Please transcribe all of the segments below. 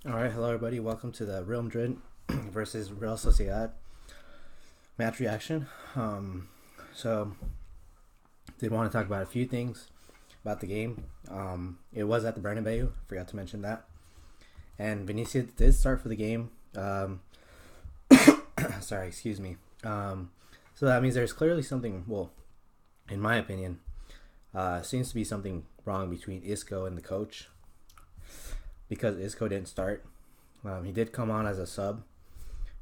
All right, hello everybody. Welcome to the Real Madrid versus Real Sociedad match reaction. So, did want to talk about a few things about the game. It was at the Bernabeu. Forgot to mention that. And Vinicius did start for the game. Sorry, excuse me. So that means there's clearly something. Well, in my opinion, seems to be something wrong between Isco and the coach because Isco didn't start. He did come on as a sub,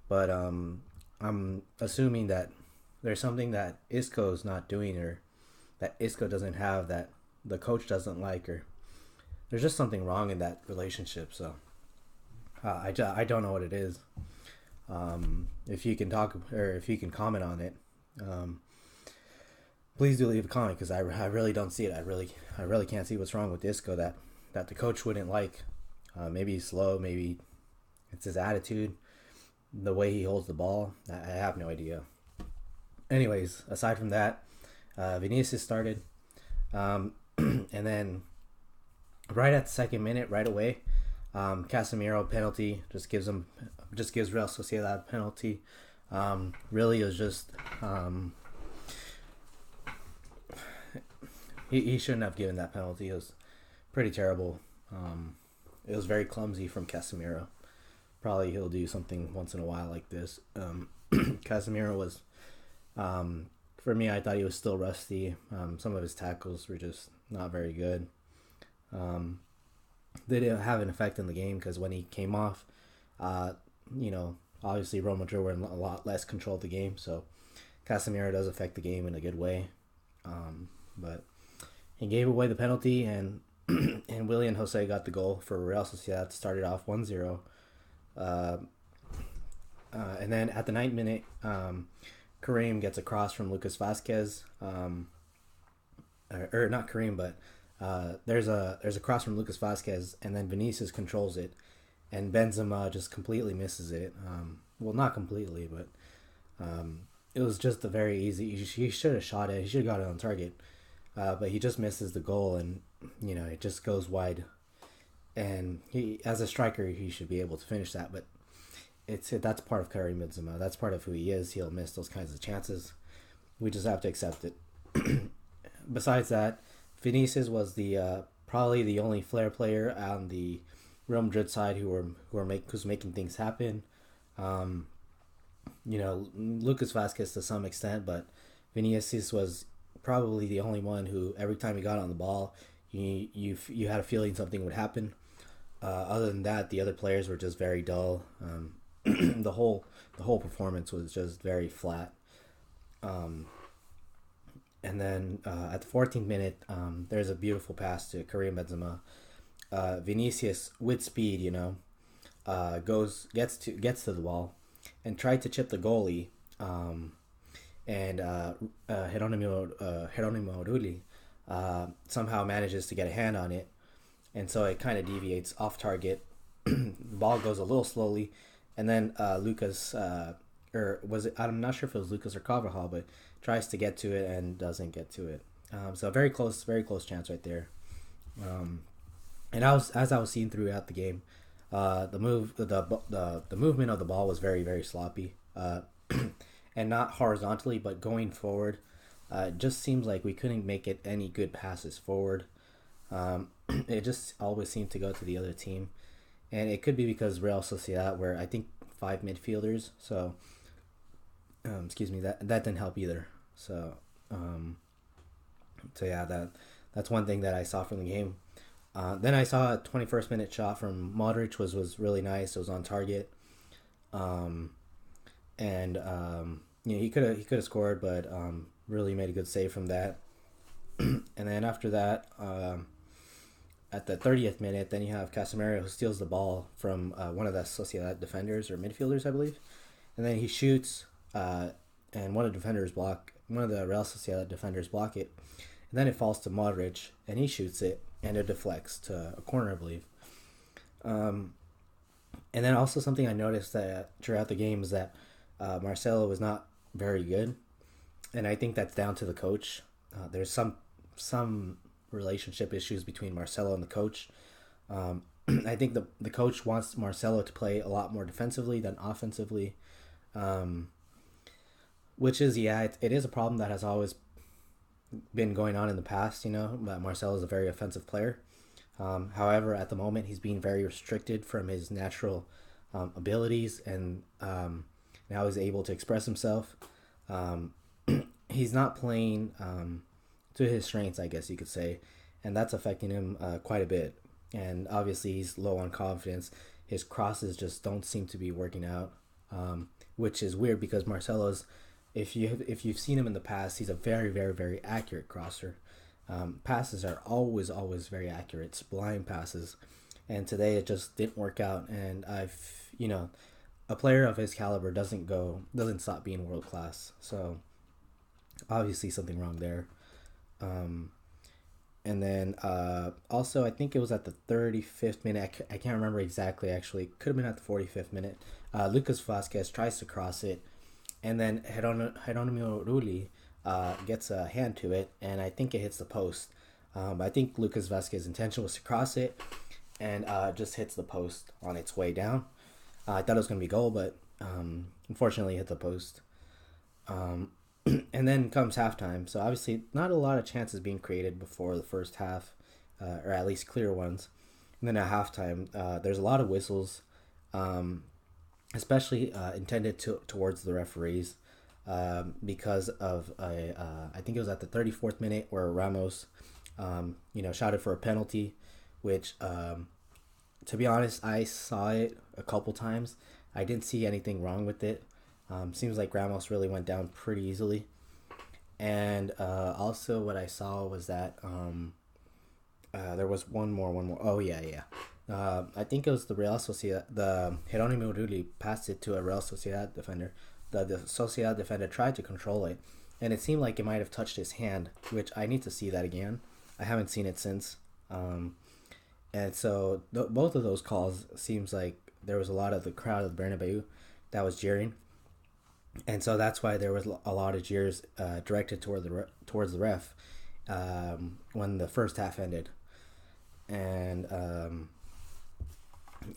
but I'm assuming that there's something that Isco's not doing or that Isco doesn't have that the coach doesn't like, or there's just something wrong in that relationship. So I don't know what it is. If you can talk or if you can comment on it, um, please do leave a comment because I really don't see it. I really can't see what's wrong with Isco that the coach wouldn't like. Maybe he's slow. Maybe it's his attitude, the way he holds the ball. I have no idea. Anyways, aside from that, Vinicius started, and then right at the second minute, right away, Casemiro penalty just gives Real Sociedad a penalty. Really, it was just he shouldn't have given that penalty. It was pretty terrible. It was very clumsy from Casemiro. Probably he'll do something once in a while like this. Casemiro was, for me, I thought he was still rusty. Some of his tackles were just not very good. Um, they didn't have an effect in the game because when he came off, uh, obviously Real Madrid were in a lot less control of the game. So Casemiro does affect the game in a good way. But he gave away the penalty, and and William Jose got the goal for Real Sociedad to start it off 1-0. Uh, and then at the 9th minute, Kareem gets a cross from Lucas Vasquez. Or not Kareem, but there's a cross from Lucas Vasquez, and then Vinicius controls it, and Benzema just completely misses it. Well, not completely, but it was just a very easy. He should have shot it. He should have got it on target, but he just misses the goal, and it just goes wide. And he, as a striker, he should be able to finish that, but that's part of Karim Benzema. That's part of who he is. He'll miss those kinds of chances. We just have to accept it. Besides that, Vinicius was the probably the only flair player on the Real Madrid side who's making things happen. Um, Lucas Vasquez to some extent, but Vinicius was probably the only one who every time he got on the ball, you had a feeling something would happen. Other than that, the other players were just very dull. The whole performance was just very flat. Um, and then at the 14th minute, there's a beautiful pass to Karim Benzema. Vinicius with speed, gets to the ball and tried to chip the goalie. And Geronimo Rulli somehow manages to get a hand on it, and so it kind of deviates off target. The ball goes a little slowly, and then Lucas, or was it? I'm not sure if it was Lucas or Carvajal, but tries to get to it and doesn't get to it. So very close chance right there. And as I was seeing throughout the game, the movement of the ball was very very sloppy, and not horizontally, but going forward. It just seems like we couldn't make it any good passes forward. It just always seemed to go to the other team, and it could be because Real Sociedad were I think five midfielders, so excuse me, that didn't help either. So yeah, that's one thing that I saw from the game. Then I saw a 21st minute shot from Modric was really nice. It was on target, um, and he could have scored, but really made a good save from that. And then after that, at the 30th minute, then you have Casemiro who steals the ball from one of the Sociedad defenders or midfielders, I believe, and then he shoots, and one of the Real Sociedad defenders block it, and then it falls to Modric, and he shoots it, and it deflects to a corner, I believe. Um, and then also something I noticed that throughout the game is that Marcelo was not very good, and I think that's down to the coach. There's some relationship issues between Marcelo and the coach. Um, I think the coach wants Marcelo to play a lot more defensively than offensively, um, which is it is a problem that has always been going on in the past. But Marcelo is a very offensive player. However, at the moment, he's being very restricted from his natural abilities, and now he's able to express himself. Um, he's not playing to his strengths, I guess you could say, and that's affecting him quite a bit. And obviously, he's low on confidence. His crosses just don't seem to be working out, which is weird because Marcelo's, if you've seen him in the past, he's a very very very accurate crosser. Passes are always very accurate, sublime passes, and today it just didn't work out. And a player of his caliber doesn't stop being world class. So obviously something wrong there. Um, and then also I think it was at the 35th minute. I can't remember exactly. Actually, could have been at the 45th minute. Lucas Vasquez tries to cross it, and then Geronimo Rulli gets a hand to it, and I think it hits the post. I think Lucas Vasquez's intention was to cross it, and just hits the post on its way down. I thought it was going to be goal, but unfortunately it hit the post. And then comes halftime. So obviously not a lot of chances being created before the first half, or at least clear ones. And then at halftime, there's a lot of whistles, especially intended towards the referees, because of I think it was at the 34th minute where Ramos, shouted for a penalty, which, to be honest, I saw it a couple times. I didn't see anything wrong with it. Seems like Ramos really went down pretty easily. And also what I saw was that there was one more. Oh, yeah. I think it was the Real Sociedad. The Geronimo Rulli passed it to a Real Sociedad defender. The Sociedad defender tried to control it, and it seemed like it might have touched his hand, which I need to see that again. I haven't seen it since. And so both of those calls seems like there was a lot of the crowd of Bernabeu that was jeering. And so that's why there was a lot of jeers directed towards the ref when the first half ended, and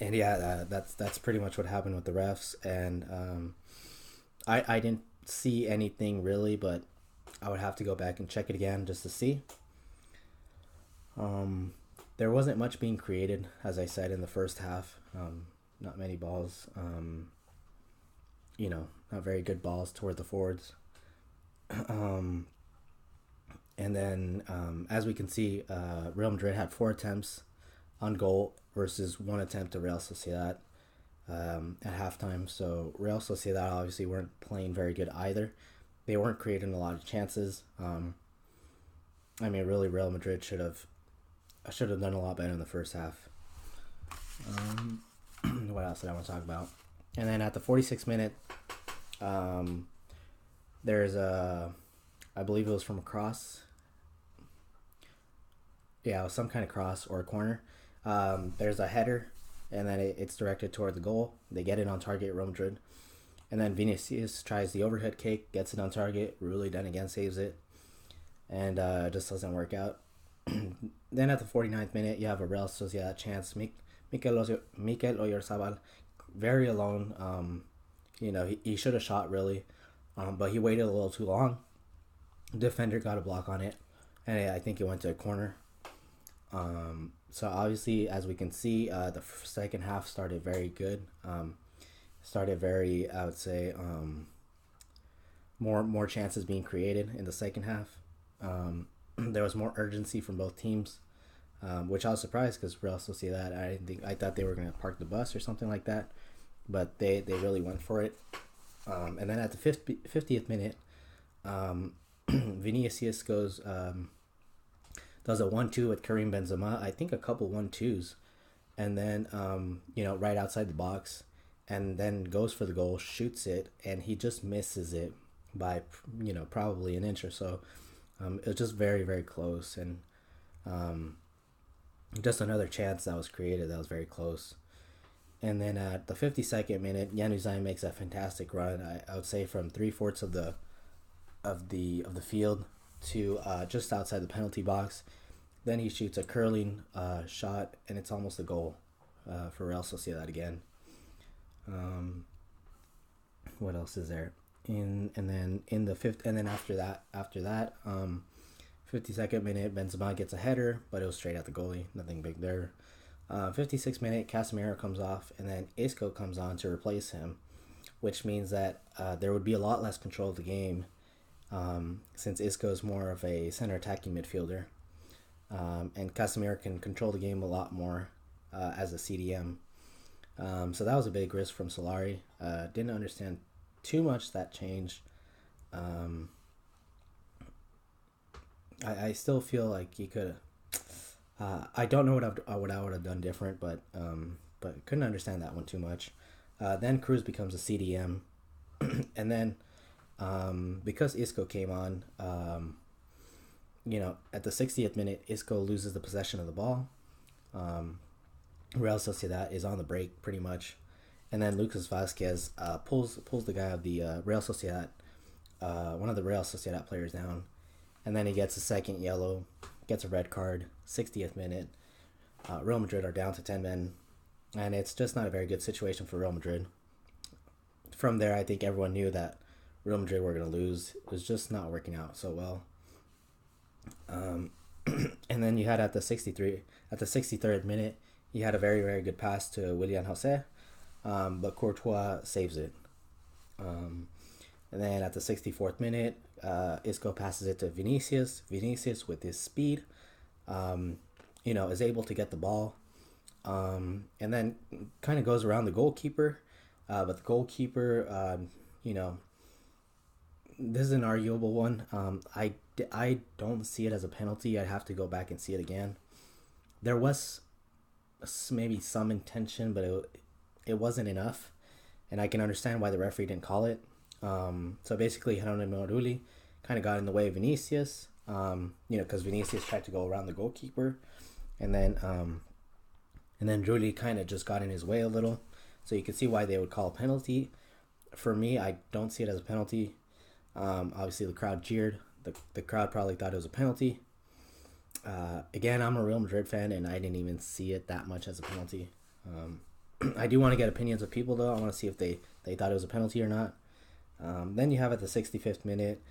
yeah, that's pretty much what happened with the refs. And I didn't see anything really, but I would have to go back and check it again just to see. There wasn't much being created, as I said, in the first half. Not many balls. Not very good balls toward the forwards. And then, as we can see, Real Madrid had 4 attempts on goal versus 1 attempt to Real Sociedad at halftime. So Real Sociedad obviously weren't playing very good either. They weren't creating a lot of chances. Really, Real Madrid should have done a lot better in the first half. What else did I want to talk about? And then at the 46th minute, there's I believe it was from a cross. Yeah, it was some kind of cross or a corner. There's a header, and then it's directed toward the goal. They get it on target, Real Madrid. And then Vinicius tries the overhead kick, gets it on target. Rulli then again saves it, and it just doesn't work out. Then at the 49th minute, you have a Real Sociedad chance. Mikel Oyarzabal, very alone. He should have shot really, but he waited a little too long. Defender got a block on it, and I think it went to a corner. So obviously, as we can see, the second half started very good. Started very, I would say, more chances being created in the second half. There was more urgency from both teams, which I was surprised because Real Sociedad, I thought they were going to park the bus or something like that, but they really went for it. And then at the 50th minute, Vinicius does a 1-2 with Karim Benzema. I think a couple 1-2s, and then right outside the box, and then goes for the goal, shoots it, and he just misses it by probably an inch or so. It was just very very close, and just another chance that was created that was very close. And then at the 52nd minute, Januzaj makes a fantastic run. I would say from 3/4 of the field to just outside the penalty box. Then he shoots a curling shot, and it's almost a goal. for Real Sociedad again. What else is there? And then in the fifth, and then after that, 52nd minute, Benzema gets a header, but it was straight at the goalie. Nothing big there. 56th minute, Casemiro comes off, and then Isco comes on to replace him, which means that there would be a lot less control of the game, since Isco is more of a center attacking midfielder, and Casemiro can control the game a lot more as a CDM. So that was a big risk from Solari. Didn't understand too much that change. I still feel like he could. I don't know what I would have done different, but couldn't understand that one too much. Then Cruz becomes a CDM, and then because Isco came on, at the 60th minute, Isco loses the possession of the ball. Real Sociedad is on the break pretty much, and then Lucas Vazquez pulls the guy of the Real Sociedad, one of the Real Sociedad players down, and then he gets a second yellow, gets a red card. 60th minute, Real Madrid are down to 10 men, and it's just not a very good situation for Real Madrid. From there, I think everyone knew that Real Madrid were going to lose. It was just not working out so well. And then you had at the 63rd minute, he had a very, very good pass to Willian Jose, but Courtois saves it. And then at the 64th minute, Isco passes it to Vinicius. Vinicius, with his speed, is able to get the ball, and then kind of goes around the goalkeeper. But the goalkeeper, this is an arguable one. I don't see it as a penalty. I'd have to go back and see it again. There was maybe some intention, but it wasn't enough, and I can understand why the referee didn't call it. So basically, Geronimo Rulli kind of got in the way of Vinicius, because Vinicius tried to go around the goalkeeper, and then Rulli kind of just got in his way a little. So you can see why they would call a penalty. For me, I don't see it as a penalty. Obviously, the crowd cheered. The crowd probably thought it was a penalty. Again, I'm a Real Madrid fan, and I didn't even see it that much as a penalty. I do want to get opinions of people, though. I want to see if they thought it was a penalty or not. Then you have at the 65th minute,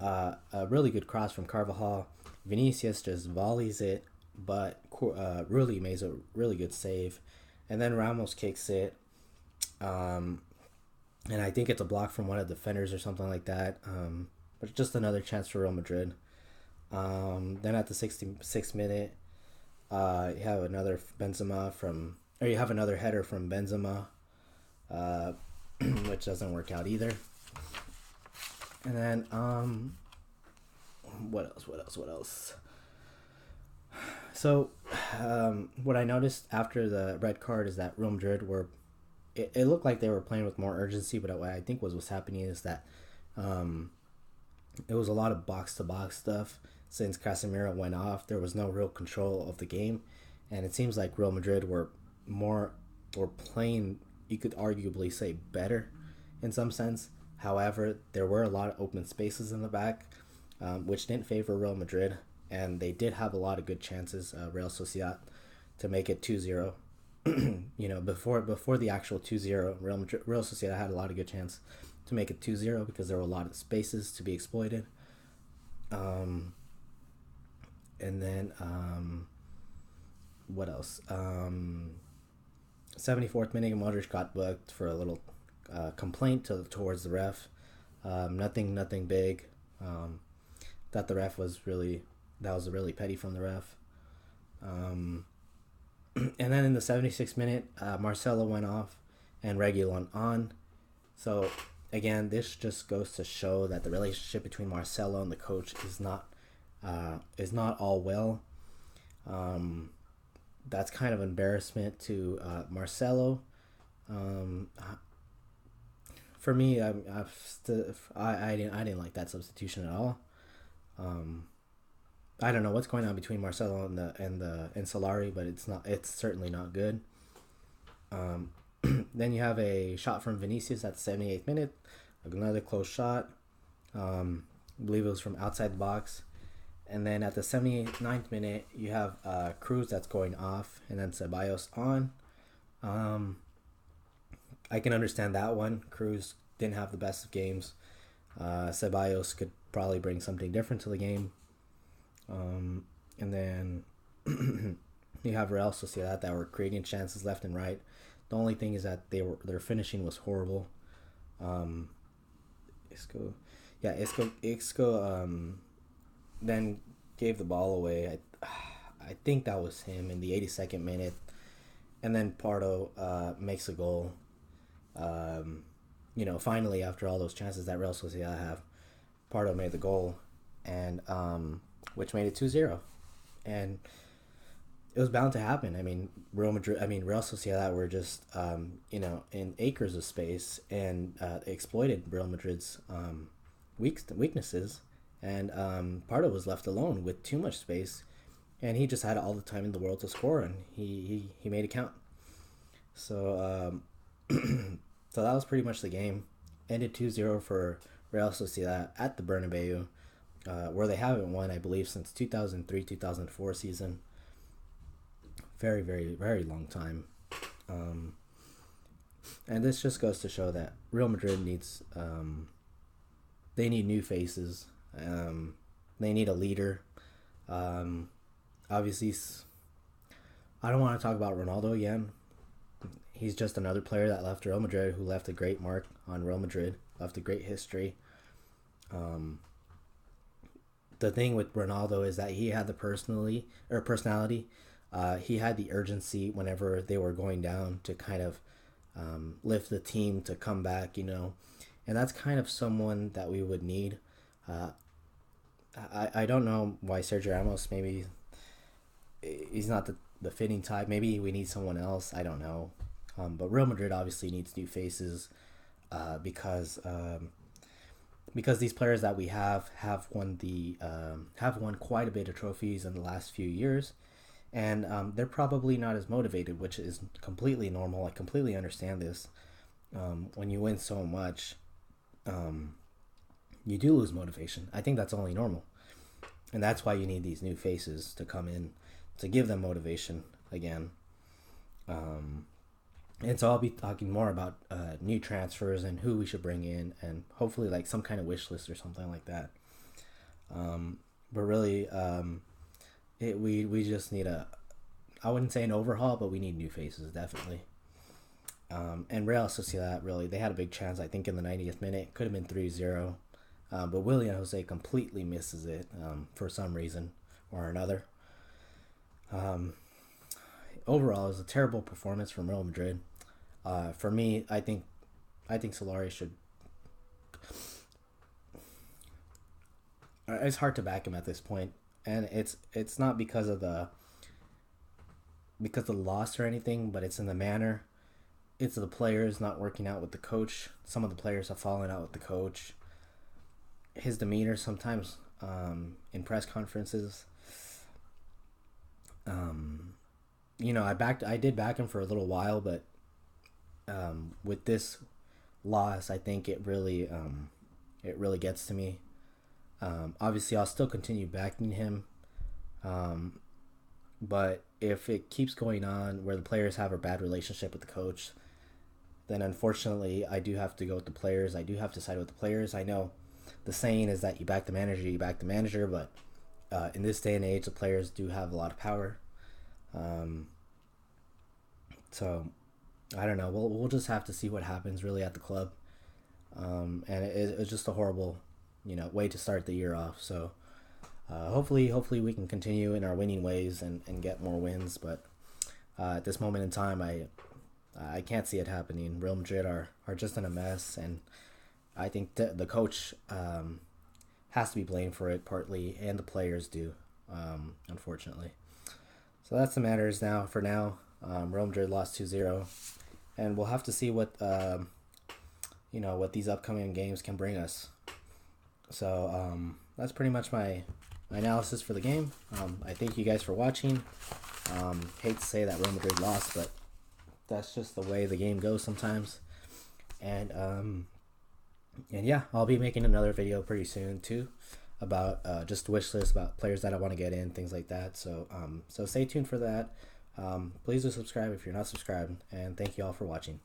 a really good cross from Carvajal. Vinicius just volleys it, but Rulli makes a really good save. And then Ramos kicks it. And I think it's a block from one of the defenders or something like that. But just another chance for Real Madrid. Then at the 66th minute, you have another header from Benzema, which doesn't work out either. And then what else? So what I noticed after the red card is that Real Madrid it looked like they were playing with more urgency, but what I think was happening is that it was a lot of box-to-box stuff. Since Casemiro went off, there was no real control of the game, and it seems like Real Madrid were playing, you could arguably say, better in some sense. However, there were a lot of open spaces in the back, which didn't favor Real Madrid, and they did have a lot of good chances, Real Sociedad, to make it 2-0. Before the actual 2-0, Real Sociedad had a lot of good chance to make it 2-0 because there were a lot of spaces to be exploited. And then what else? 74th minute, Modric got booked for a little complaint towards the ref. Nothing big. That the ref was really petty from the ref. And then in the 76th minute, Marcelo went off and Reggie went on. So again, this just goes to show that the relationship between Marcelo and the coach is not all well. That's kind of embarrassment to Marcelo. For me, I didn't like that substitution at all. I don't know what's going on between Marcelo and Solari, but it's certainly not good. Then you have a shot from Vinicius at the 78th minute, another close shot. I believe it was from outside the box. And then at the 79th minute, you have Cruz that's going off, and then Ceballos on. Um, I can understand that one. Cruz didn't have the best of games. Ceballos could probably bring something different to the game. And then you have Real Sociedad that were creating chances left and right. The only thing is that their finishing was horrible. Isco then gave the ball away. I think that was him in the 82nd minute, and then Pardo makes a goal. Finally after all those chances that Real Sociedad have, Pardo made the goal, and which made it 2-0, and it was bound to happen. I mean, Real Sociedad were just in acres of space and exploited Real Madrid's weaknesses, and Pardo was left alone with too much space, and he just had all the time in the world to score, and he made it count. So so that was pretty much the game. Ended 2-0 for Real Sociedad at the Bernabeu, where they haven't won, I believe, since 2003-2004 season. Very, very, very long time. And this just goes to show that Real Madrid needs... they need new faces. They need a leader. Obviously, I don't want to talk about Ronaldo again. He's just another player that left Real Madrid, who left a great mark on Real Madrid, left a great history. The thing with Ronaldo is that he had the personality. He had the urgency whenever they were going down to kind of lift the team to come back, and that's kind of someone that we would need. I don't know why Sergio Ramos, maybe he's not the fitting type. Maybe we need someone else. I don't know. But Real Madrid obviously needs new faces because these players that we have won quite a bit of trophies in the last few years, and they're probably not as motivated, which is completely normal. I completely understand this. When you win so much, you do lose motivation. I think that's only normal, and that's why you need these new faces to come in to give them motivation again. And so I'll be talking more about new transfers and who we should bring in, and hopefully like some kind of wish list or something like that. But really, we just need I wouldn't say an overhaul, but we need new faces, definitely. And Real Sociedad, really, they had a big chance, I think, in the 90th minute. Could have been 3-0. But Willian Jose completely misses it for some reason or another. Overall, it was a terrible performance from Real Madrid. For me, I think Solari should... It's hard to back him at this point, and it's not because of the loss or anything, but it's in the manner. It's the players not working out with the coach. Some of the players have fallen out with the coach. His demeanor sometimes in press conferences. I did back him for a little while, but with this loss, I think it really gets to me. Obviously, I'll still continue backing him, but if it keeps going on where the players have a bad relationship with the coach, then unfortunately, I do have to go with the players. I do have to side with the players. I know the saying is that you back the manager, but in this day and age, the players do have a lot of power. So I don't know. We'll just have to see what happens really at the club. And it's just a horrible, way to start the year off. So hopefully we can continue in our winning ways and get more wins. But at this moment in time, I can't see it happening. Real Madrid are just in a mess, and I think the coach has to be blamed for it partly, and the players do, unfortunately. So that's the matters now. For now, Real Madrid lost 2-0, and we'll have to see what what these upcoming games can bring us. So that's pretty much my analysis for the game. I thank you guys for watching. Hate to say that Real Madrid lost, but that's just the way the game goes sometimes. And yeah, I'll be making another video pretty soon too about just wish list about players that I want to get in, things like that. So so stay tuned for that. Please do subscribe if you're not subscribed, and thank you all for watching.